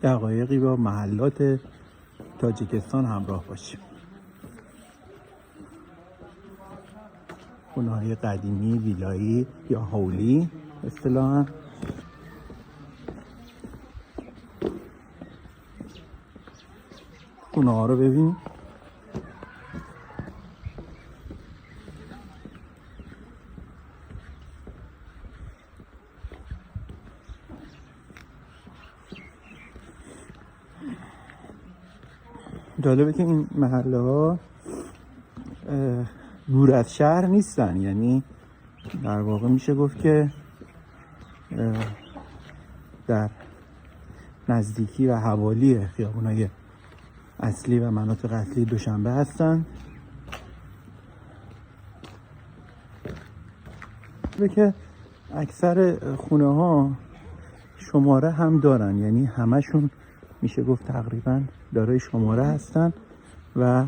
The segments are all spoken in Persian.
دقایقی با محلات تاجیکستان همراه باشیم. خونه های قدیمی ویلایی یا هاولی اصطلاحاً. خونه ها رو ببین. جالبه که این محله ها دور از شهر نیستن، یعنی در واقع میشه گفت که در نزدیکی و حوالی خیابونای اصلی و مناطق اصلی دوشنبه هستن. به که اکثر خونه ها شماره هم دارن، یعنی همشون میشه گفت تقریبا دارای شماره هستن و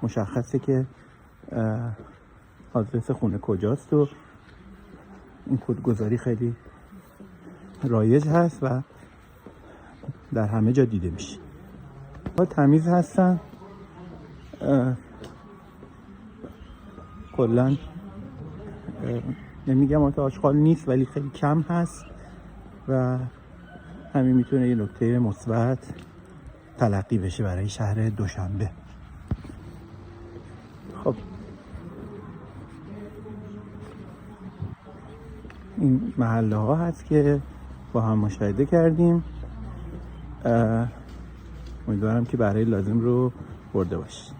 مشخصه که آدرس خونه کجاست و این کدگذاری خیلی رایج هست و در همه جا دیده میشه. تمیز هستن، کلن نمیگم آشغال نیست ولی خیلی کم هست و همین میتونه یه نکته مثبت تلقی بشه برای شهر دوشنبه. خب این محله ها هست که با هم مشاهده کردیم. امیدوارم که برای لازم رو برده باشید.